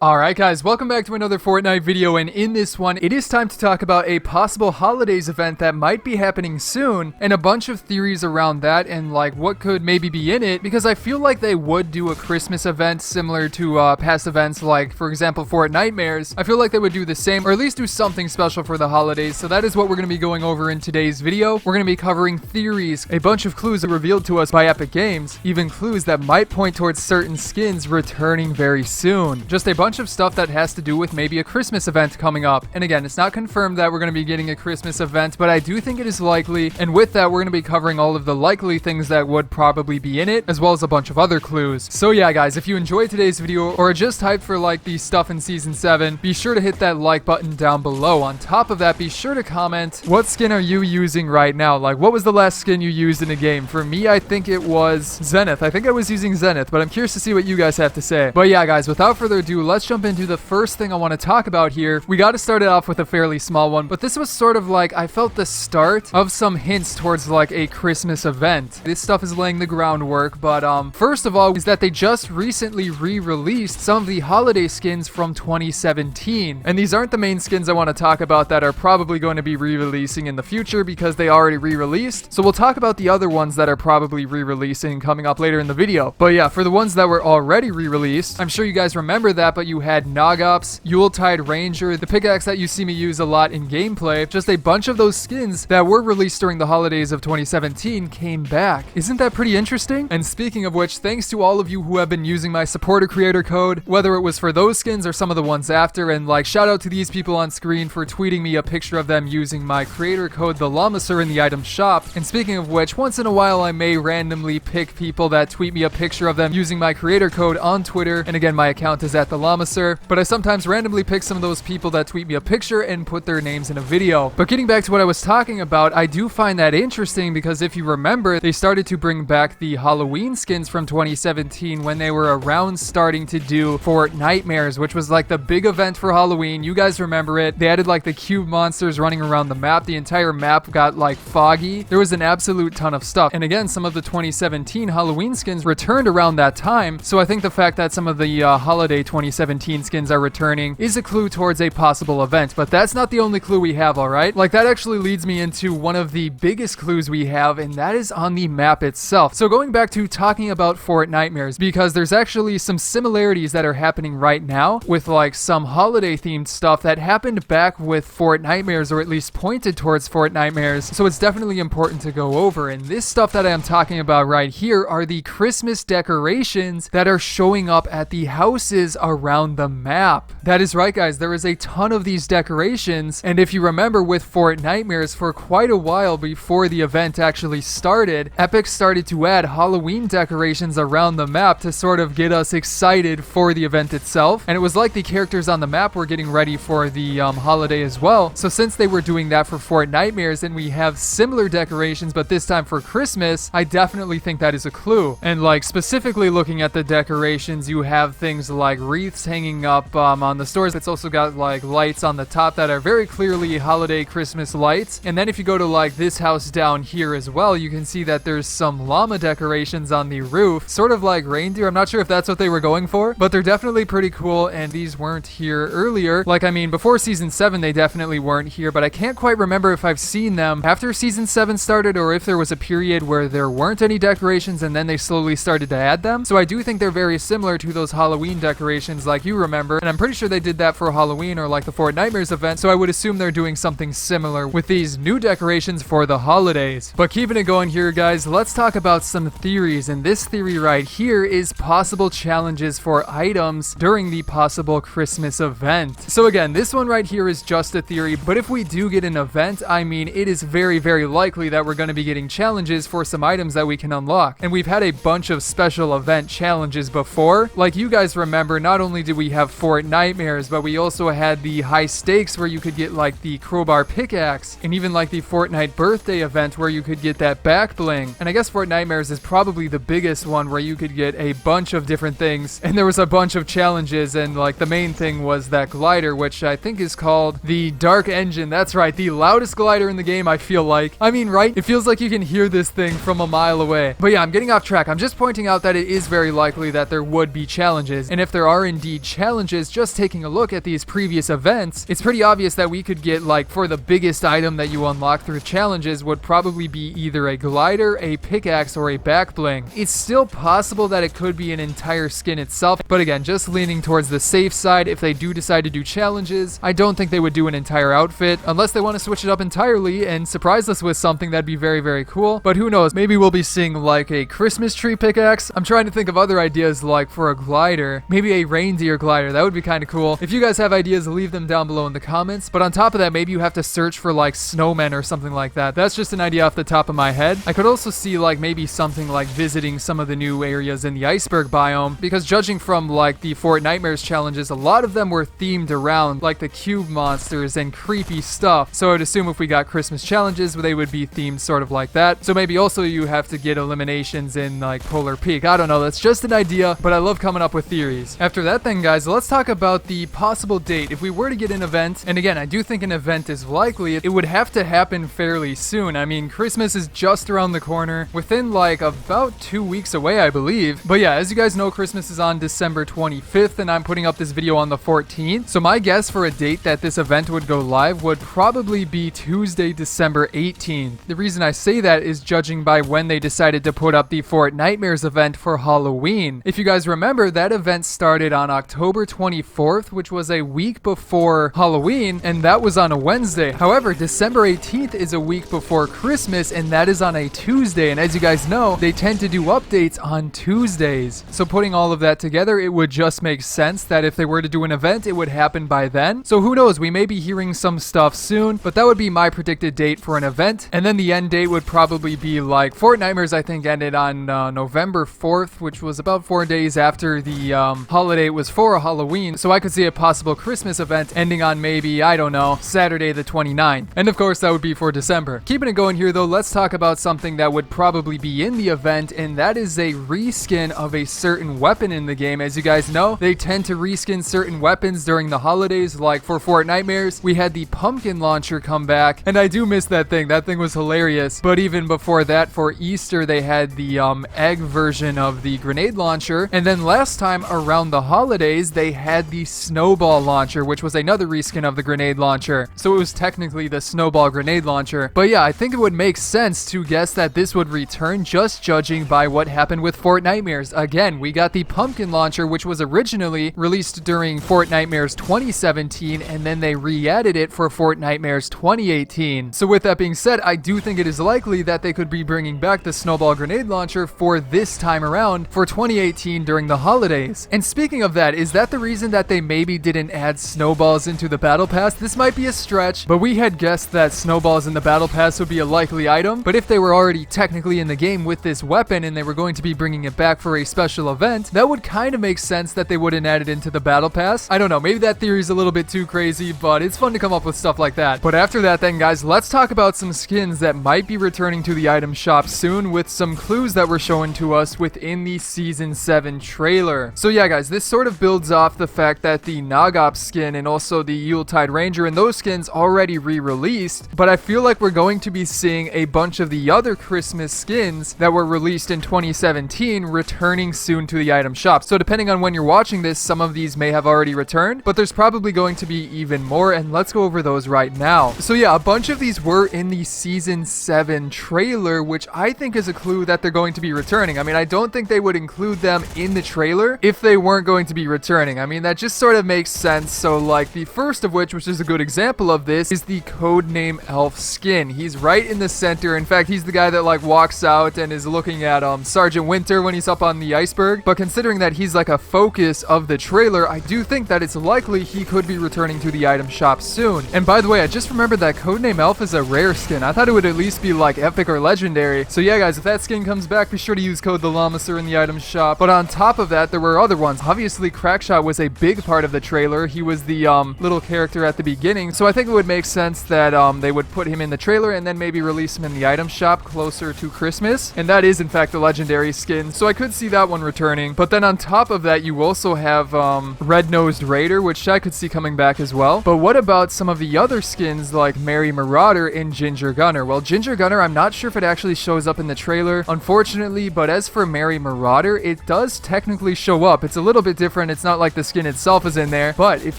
Alright guys, welcome back to another Fortnite video, and in this one, it is time to talk about a possible holidays event that might be happening soon, and a bunch of theories around that, and like what could maybe be in it, because I feel like they would do a Christmas event similar to past events like, for example, Fortnitemares. I feel like they would do the same, or at least do something special for the holidays, so that is what we're going to be going over in today's video. We're going to be covering theories, a bunch of clues revealed to us by Epic Games, even clues that might point towards certain skins returning very soon. Just a bunch of stuff that has to do with maybe a Christmas event coming up. And again, it's not confirmed that we're going to be getting a Christmas event, but I do think it is likely. And with that, we're going to be covering all of the likely things that would probably be in it, as well as a bunch of other clues. So yeah, guys, if you enjoyed today's video or are just hyped for like the stuff in Season 7, be sure to hit that like button down below. On top of that, be sure to comment, what skin are you using right now? Like, what was the last skin you used in a game? For me, I think it was Zenith. I think I was using Zenith, but I'm curious to see what you guys have to say. But yeah, guys, without further ado, let's jump into the first thing I want to talk about here. We got to start it off with a fairly small one, but this was sort of like, I felt the start of some hints towards like a Christmas event. This stuff is laying the groundwork, but first of all is that they just recently re-released some of the holiday skins from 2017, and these aren't the main skins I want to talk about that are probably going to be re-releasing in the future because they already re-released. So we'll talk about the other ones that are probably re-releasing coming up later in the video. But yeah, for the ones that were already re-released, I'm sure you guys remember that, but you had Nogops, Yuletide Ranger, the pickaxe that you see me use a lot in gameplay. Just a bunch of those skins that were released during the holidays of 2017 came back. Isn't that pretty interesting? And speaking of which, thanks to all of you who have been using my supporter creator code, whether it was for those skins or some of the ones after, and like shout out to these people on screen for tweeting me a picture of them using my creator code TheLlamaSir in the item shop. And speaking of which, once in a while I may randomly pick people that tweet me a picture of them using my creator code on Twitter, and again my account is @TheLlamaSir, but I sometimes randomly pick some of those people that tweet me a picture and put their names in a video. But getting back to what I was talking about, I do find that interesting because if you remember, they started to bring back the Halloween skins from 2017 when they were around starting to do Fortnitemares, which was like the big event for Halloween. You guys remember it. They added like the cube monsters running around the map. The entire map got like foggy. There was an absolute ton of stuff. And again, some of the 2017 Halloween skins returned around that time. So I think the fact that some of the holiday 2017 skins are returning is a clue towards a possible event, but that's not the only clue we have, alright? Like, that actually leads me into one of the biggest clues we have, and that is on the map itself. So going back to talking about Fortnitemares, because there's actually some similarities that are happening right now with like some holiday themed stuff that happened back with Fortnitemares, or at least pointed towards Fortnitemares, so it's definitely important to go over. And this stuff that I am talking about right here are the Christmas decorations that are showing up at the houses around the map. That is right, guys, there is a ton of these decorations, and if you remember with Fortnitemares, for quite a while before the event actually started, Epic started to add Halloween decorations around the map to sort of get us excited for the event itself, and it was like the characters on the map were getting ready for the holiday as well. So since they were doing that for Fortnitemares and we have similar decorations but this time for Christmas, I definitely think that is a clue. And like specifically looking at the decorations, you have things like wreaths hanging up on the stores. It's also got like lights on the top that are very clearly holiday Christmas lights. And then if you go to like this house down here as well, you can see that there's some llama decorations on the roof, sort of like reindeer. I'm not sure if that's what they were going for, but they're definitely pretty cool, and these weren't here earlier. Like, I mean, before Season 7 they definitely weren't here, but I can't quite remember if I've seen them after Season 7 started or if there was a period where there weren't any decorations and then they slowly started to add them. So I do think they're very similar to those Halloween decorations like you remember, and I'm pretty sure they did that for Halloween or like the Fortnitemares event, so I would assume they're doing something similar with these new decorations for the holidays. But keeping it going here, guys, let's talk about some theories, and this theory right here is possible challenges for items during the possible Christmas event. So again, this one right here is just a theory, but if we do get an event, I mean, it is very, very likely that we're going to be getting challenges for some items that we can unlock. And we've had a bunch of special event challenges before. Like you guys remember, not only did we have Fortnitemares, but we also had the high stakes where you could get like the crowbar pickaxe, and even like the Fortnite birthday event where you could get that back bling. And I guess Fortnitemares is probably the biggest one where you could get a bunch of different things, and there was a bunch of challenges, and like the main thing was that glider, which I think is called the Dark Engine. That's right, the loudest glider in the game, I feel like. I mean, right? It feels like you can hear this thing from a mile away. But yeah, I'm getting off track. I'm just pointing out that it is very likely that there would be challenges, and if there are indeed the challenges, just taking a look at these previous events, it's pretty obvious that we could get, like, for the biggest item that you unlock through challenges would probably be either a glider, a pickaxe, or a back bling. It's still possible that it could be an entire skin itself, but again, just leaning towards the safe side. If they do decide to do challenges, I don't think they would do an entire outfit unless they want to switch it up entirely and surprise us with something that'd be very, very cool. But who knows, maybe we'll be seeing like a Christmas tree pickaxe. I'm trying to think of other ideas, like for a glider, maybe a reindeer glider. That would be kind of cool. If you guys have ideas, leave them down below in the comments. But on top of that, maybe you have to search for like snowmen or something like that. That's just an idea off the top of my head. I could also see like maybe something like visiting some of the new areas in the iceberg biome, because judging from like the Fortnitemares challenges, a lot of them were themed around like the cube monsters and creepy stuff. So I'd assume if we got Christmas challenges, they would be themed sort of like that. So maybe also you have to get eliminations in like Polar Peak. I don't know, that's just an idea, but I love coming up with theories. After that then, guys, let's talk about the possible date. If we were to get an event, and again, I do think an event is likely, it would have to happen fairly soon. I mean, Christmas is just around the corner, within like about 2 weeks away, I believe. But yeah, as you guys know, Christmas is on December 25th, and I'm putting up this video on the 14th. So my guess for a date that this event would go live would probably be Tuesday, December 18th. The reason I say that is judging by when they decided to put up the Fortnitemares event for Halloween. If you guys remember, that event started on October 24th, which was a week before Halloween, and that was on a Wednesday. However, December 18th is a week before Christmas, and that is on a Tuesday. And as you guys know, they tend to do updates on Tuesdays. So putting all of that together, it would just make sense that if they were to do an event, it would happen by then. So who knows, we may be hearing some stuff soon, but that would be my predicted date for an event. And then the end date would probably be like Fortnitemares, I think, ended on November 4th, which was about 4 days after the holiday was for Halloween. So I could see a possible Christmas event ending on maybe, I don't know, Saturday the 29th. And of course, that would be for December. Keeping it going here though, let's talk about something that would probably be in the event, and that is a reskin of a certain weapon in the game. As you guys know, they tend to reskin certain weapons during the holidays. Like for Fortnitemares, we had the pumpkin launcher come back, and I do miss that thing. That thing was hilarious. But even before that, for Easter, they had the egg version of the grenade launcher. And then last time around the holidays, they had the snowball launcher, which was another reskin of the grenade launcher. So it was technically the snowball grenade launcher. But yeah, I think it would make sense to guess that this would return, just judging by what happened with Fortnitemares. Again, we got the pumpkin launcher, which was originally released during Fortnitemares 2017, and then they re-added it for Fortnitemares 2018. So with that being said, I do think it is likely that they could be bringing back the snowball grenade launcher for this time around for 2018 during the holidays. And speaking of that, is that the reason that they maybe didn't add snowballs into the battle pass? This might be a stretch, but we had guessed that snowballs in the battle pass would be a likely item. But if they were already technically in the game with this weapon and they were going to be bringing it back for a special event, that would kind of make sense that they wouldn't add it into the battle pass. I don't know, maybe that theory is a little bit too crazy, but it's fun to come up with stuff like that. But after that then, guys, let's talk about some skins that might be returning to the item shop soon, with some clues that were shown to us within the Season 7 trailer. So yeah, guys, this sort of builds off the fact that the Nogop skin and also the Yuletide Ranger and those skins already re-released, but I feel like we're going to be seeing a bunch of the other Christmas skins that were released in 2017 returning soon to the item shop. So depending on when you're watching this, some of these may have already returned, but there's probably going to be even more, and let's go over those right now. So yeah, a bunch of these were in the Season 7 trailer, which I think is a clue that they're going to be returning. I mean, I don't think they would include them in the trailer if they weren't going to be returning. I mean, that just sort of makes sense. So like the first of which is a good example of this, is the Codename Elf skin. He's right in the center. In fact, he's the guy that like walks out and is looking at Sergeant Winter when he's up on the iceberg. But considering that he's like a focus of the trailer, I do think that it's likely he could be returning to the item shop soon. And by the way, I just remembered that Codename Elf is a rare skin. I thought it would at least be like epic or legendary. So yeah, guys, if that skin comes back, be sure to use code TheLlamaSir in the item shop. But on top of that, there were other ones. Obviously, Crackshot was a big part of the trailer. He was the little character at the beginning. So I think it would make sense that they would put him in the trailer and then maybe release him in the item shop closer to Christmas. And that is in fact a legendary skin. So I could see that one returning. But then on top of that, you also have Red-Nosed Raider, which I could see coming back as well. But what about some of the other skins like Merry Marauder and Ginger Gunner? Well, Ginger Gunner, I'm not sure if it actually shows up in the trailer, unfortunately, but as for Merry Marauder, it does technically show up. It's a little bit different different. It's not like the skin itself is in there. But if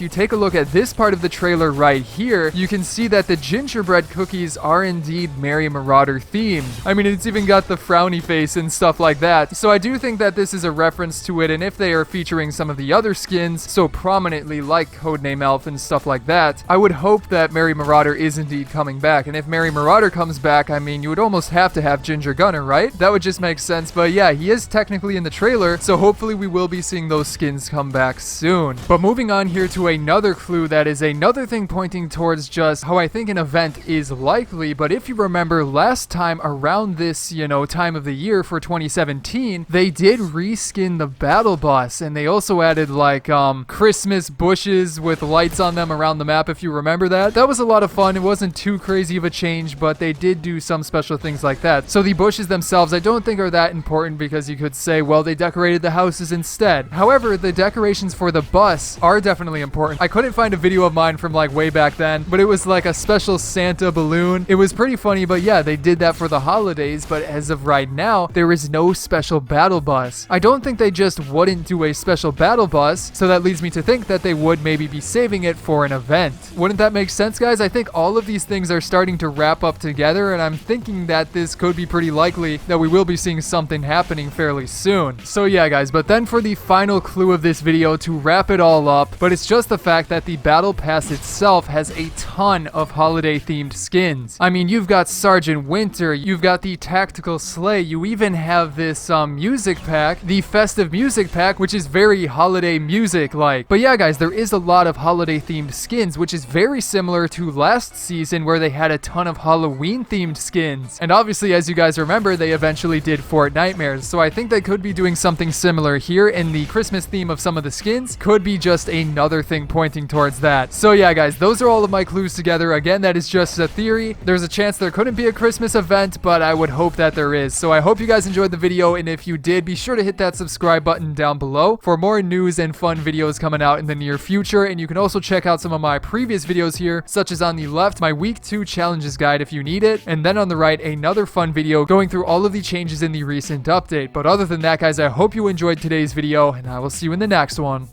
you take a look at this part of the trailer right here, you can see that the gingerbread cookies are indeed Merry Marauder themed. I mean, it's even got the frowny face and stuff like that. So I do think that this is a reference to it, and if they are featuring some of the other skins so prominently like Codename Elf and stuff like that, I would hope that Merry Marauder is indeed coming back. And if Merry Marauder comes back, I mean, you would almost have to have Ginger Gunner, right? That would just make sense. But yeah, he is technically in the trailer, so hopefully we will be seeing those skins come back soon. But moving on here to another clue that is another thing pointing towards just how I think an event is likely. But if you remember last time around this, time of the year for 2017, they did reskin the battle bus, and they also added like Christmas bushes with lights on them around the map, if you remember that. That was a lot of fun. It wasn't too crazy of a change, but they did do some special things like that. So the bushes themselves I don't think are that important, because you could say, well, they decorated the houses instead. However, the decorations for the bus are definitely important. I couldn't find a video of mine from like way back then, but it was like a special Santa balloon. It was pretty funny, but yeah, they did that for the holidays. But as of right now, there is no special battle bus. I don't think they just wouldn't do a special battle bus, so that leads me to think that they would maybe be saving it for an event. Wouldn't that make sense, guys? I think all of these things are starting to wrap up together, and I'm thinking that this could be pretty likely that we will be seeing something happening fairly soon. So yeah, guys, but then for the final clue of this video to wrap it all up, but it's just the fact that the battle pass itself has a ton of holiday themed skins. I mean, you've got Sergeant Winter, you've got the tactical sleigh, you even have this music pack, the festive music pack, which is very holiday music like. But yeah, guys, there is a lot of holiday themed skins, which is very similar to last season where they had a ton of Halloween themed skins. And obviously, as you guys remember, they eventually did Fortnitemares. So I think they could be doing something similar here, and the Christmas theme of some of the skins could be just another thing pointing towards that. So yeah, guys, those are all of my clues together. Again, that is just a theory. There's a chance there couldn't be a Christmas event, but I would hope that there is. So I hope you guys enjoyed the video, and if you did, be sure to hit that subscribe button down below for more news and fun videos coming out in the near future. And you can also check out some of my previous videos here, such as on the left, my week 2 challenges guide if you need it, and then on the right, another fun video going through all of the changes in the recent update. But other than that, guys, I hope you enjoyed today's video, and I will see you in the next one.